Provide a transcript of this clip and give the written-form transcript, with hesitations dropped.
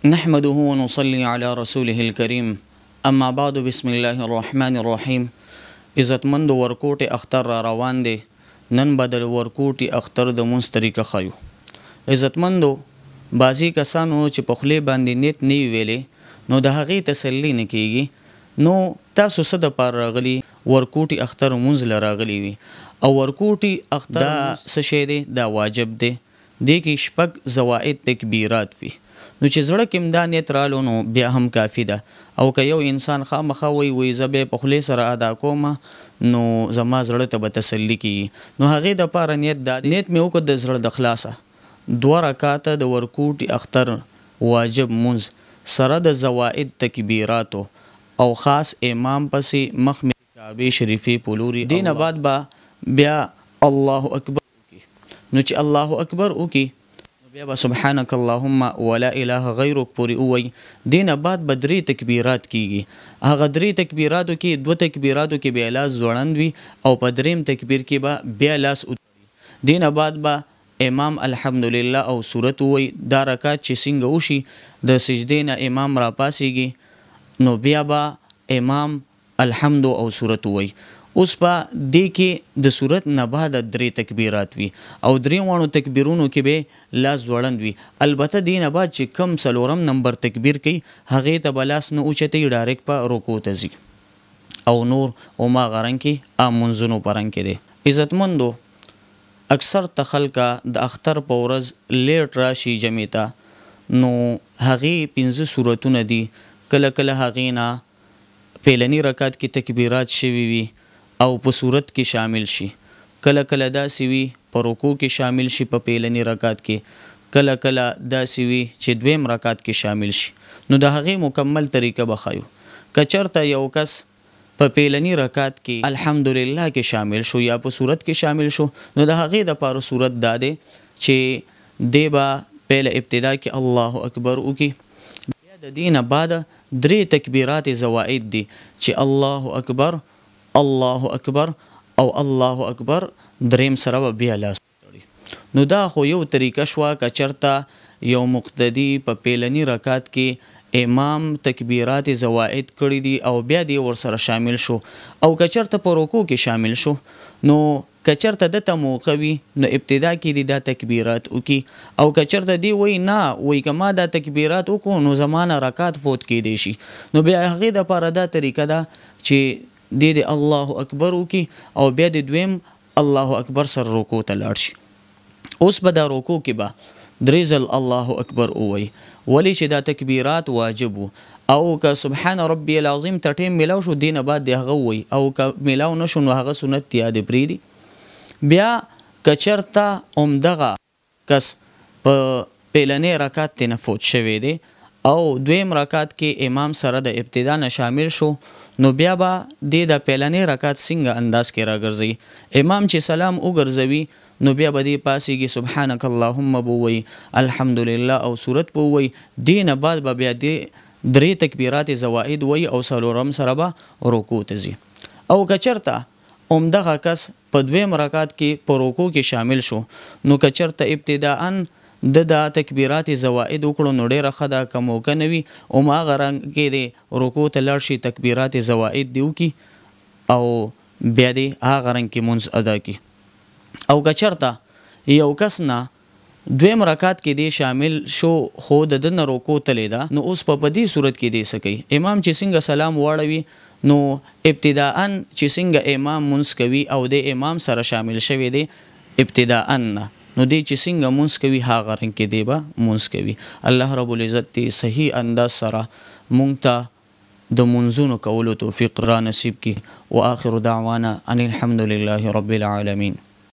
نحمده ونصلي على رسوله الكريم اما بعد بسم الله الرحمن الرحيم. عزتمند ورکوټ اختر را روان دی. نن بدل ورکوټ اختر د مونږ طریقه خایو. عزتمندو بازی کسانو چې په خلی باندې نیت نه ویلې نو د هغې تسلی نه کیږي. نو تاسو څه د پاره راغلي ورکوټ اختر مونږ له راغلي وي او ورکوټ اختر دا څه شی دی؟ دا واجب دی. دې کې شپږ زوائد تکبیرات وي. نو چې زړه کې دا نیت رالو نو بیا هم کافي ده. او که یو انسان خامخا وی زه به په خولې سره ادا کوم نو زما زړه ته به تسلي کیږي. نو هغې دپاره نیت دا نیت مې وکړ د زړه د خلاصه 2 رکعاته د ورکوټ اختر واجب مونځ سره د زوائد تکبیراتو او خاص امام پسې مخ مې کعبه شریفې پلوري. دینه بعد به بیا الله اکبر وکي. نو چې الله اکبر وکي بیا به سبحانك اللهم ولا اله غیرک پوری اووی. دینه بعد به 3 تکبیرات کیږي. هغه 3 تکبیراتو کې 2 تکبیراتو کې بیا لاس ځوړند وي او په 3م تکبیر کې به بیا لاس اتړي. دینه بعد به امام الحمدلله او سورت وی. دا رکعت چې څنګه وشي د سجدې نه امام را پاسیږي نو بیا به امام الحمد او سورت وی. اوس په دې کې د صورت نه بعد 3 تکبیرات وي او 3 وانو تکبیرونو کې به لاس ځوړند وي. البته دې نه بعد چې کم 4م نمبر تکبیر کوي هغې ته به لاس نه اوچتوي، ډایرکټ په رکوع ته ځي او نور هماغه رنګ کې منځونو په رنګ کې دی. عزتمندو اکثر ته خلکه د اختر په ورځ لیټ راشي جمعې ته نو هغې 5 صورتونه دي. کله کله هغې نه پیلنی رکعت کې تکبیرات شوي وي او په صورت کې شامل شي. کله کله داسې وي په رکوع کې شامل شي په پیلنی رکعت کې. کله کله داسې وي چې 2م رکعت کې شامل شي. نو د هغې مکمل طریقه به ښایو. که چېرته یو کس په پیلنی رکعت کې الحمدلله کې شامل شو یا په صورت کې شامل شو نو د هغې دپاره صورت دا دی چې دی به پیل ابتدا کې الله اکبر وکړي. بیا د دې نه بعد 3 تکبیرات زوائد دي چې الله اکبر الله اکبر او الله اکبر 3م سره بیا لاس تړي. نو دا خو یو طریقه شوه. که چېرته یو مقتدي په پیلنی رکعت کې امام تکبیرات زوائد کړي دي او بیا دی ورسره شامل شو او که چېرته په رکوع کې شامل شو نو که چېرته دته موقع وي نو ابتدا کې دی دا تکبیرات وکي. او که چېرته دی وی نه وی که ما دا تکبیرات وکړو نو زما نه رکعت فوت کیدی شي نو بیا هغې دپاره دا طریقه ده چې د الله اکبر وکي او بیا د 2م الله اکبر سره رکوع ته لاړ شي. اوس به دا رکوع کې به 3 ځل الله اکبر ووی ولی چې دا تکبیرات واجب او که سبحان ربی العظیم ته ټیم میلاو شو دینه بعد د هغه ووی او که میلاو نشو نو هغه سنت دی یاد پرېږدي. بیا که چېرته همدغه کس په پیلنی رکعت ته نه فوت شوی دی او 2م رکعت کې امام سره د ابتدا نه شامل شو نو بیا به د پیلنی رکعت څنګه انداز کې راګرځي. امام چې سلام وګرځوي نو بیا به دې پاسېږي سبحانك اللهم به ووی الحمدلله او سورت به ووی. دې نه بعد به بیا د 3 تکبیرات زوائد وی او 4م سره به رکوع ته ځي. او که چېرته همدغه کس په 2م رکعت کې په رکوع کې شامل شو نو که چېرته ابتداءً د تکبیرات زوائد وکړو نو ډېره ښه ده. که موقع نه وي هماغه رنګ کې دی رکوع ته لاړ شي تکبیرات زوائد دې وکړي او بیا دې هغه رنګ کې مونځ ادا کړي. او که چېرته یو کس نه 2م رکعت کې دی شامل شو خو د ده نه رکوع تللی ده نو اوس په دې صورت کې دی څه کوي؟ امام چې څنګه سلام واړوي نو ابتداءً چې څنګه امام مونځ کوي او د امام سره شامل شوی دی ابتداءً نه نو دی چې څنګه مونځ کوي هغه رنګ کې دی به مونځ کوي. الله رب العزت دی صحیح انداز سره مونږ ته د منځونو کولو توفیق را نصیب کړي. واخر دعوانا ان الحمد لله رب العالمین.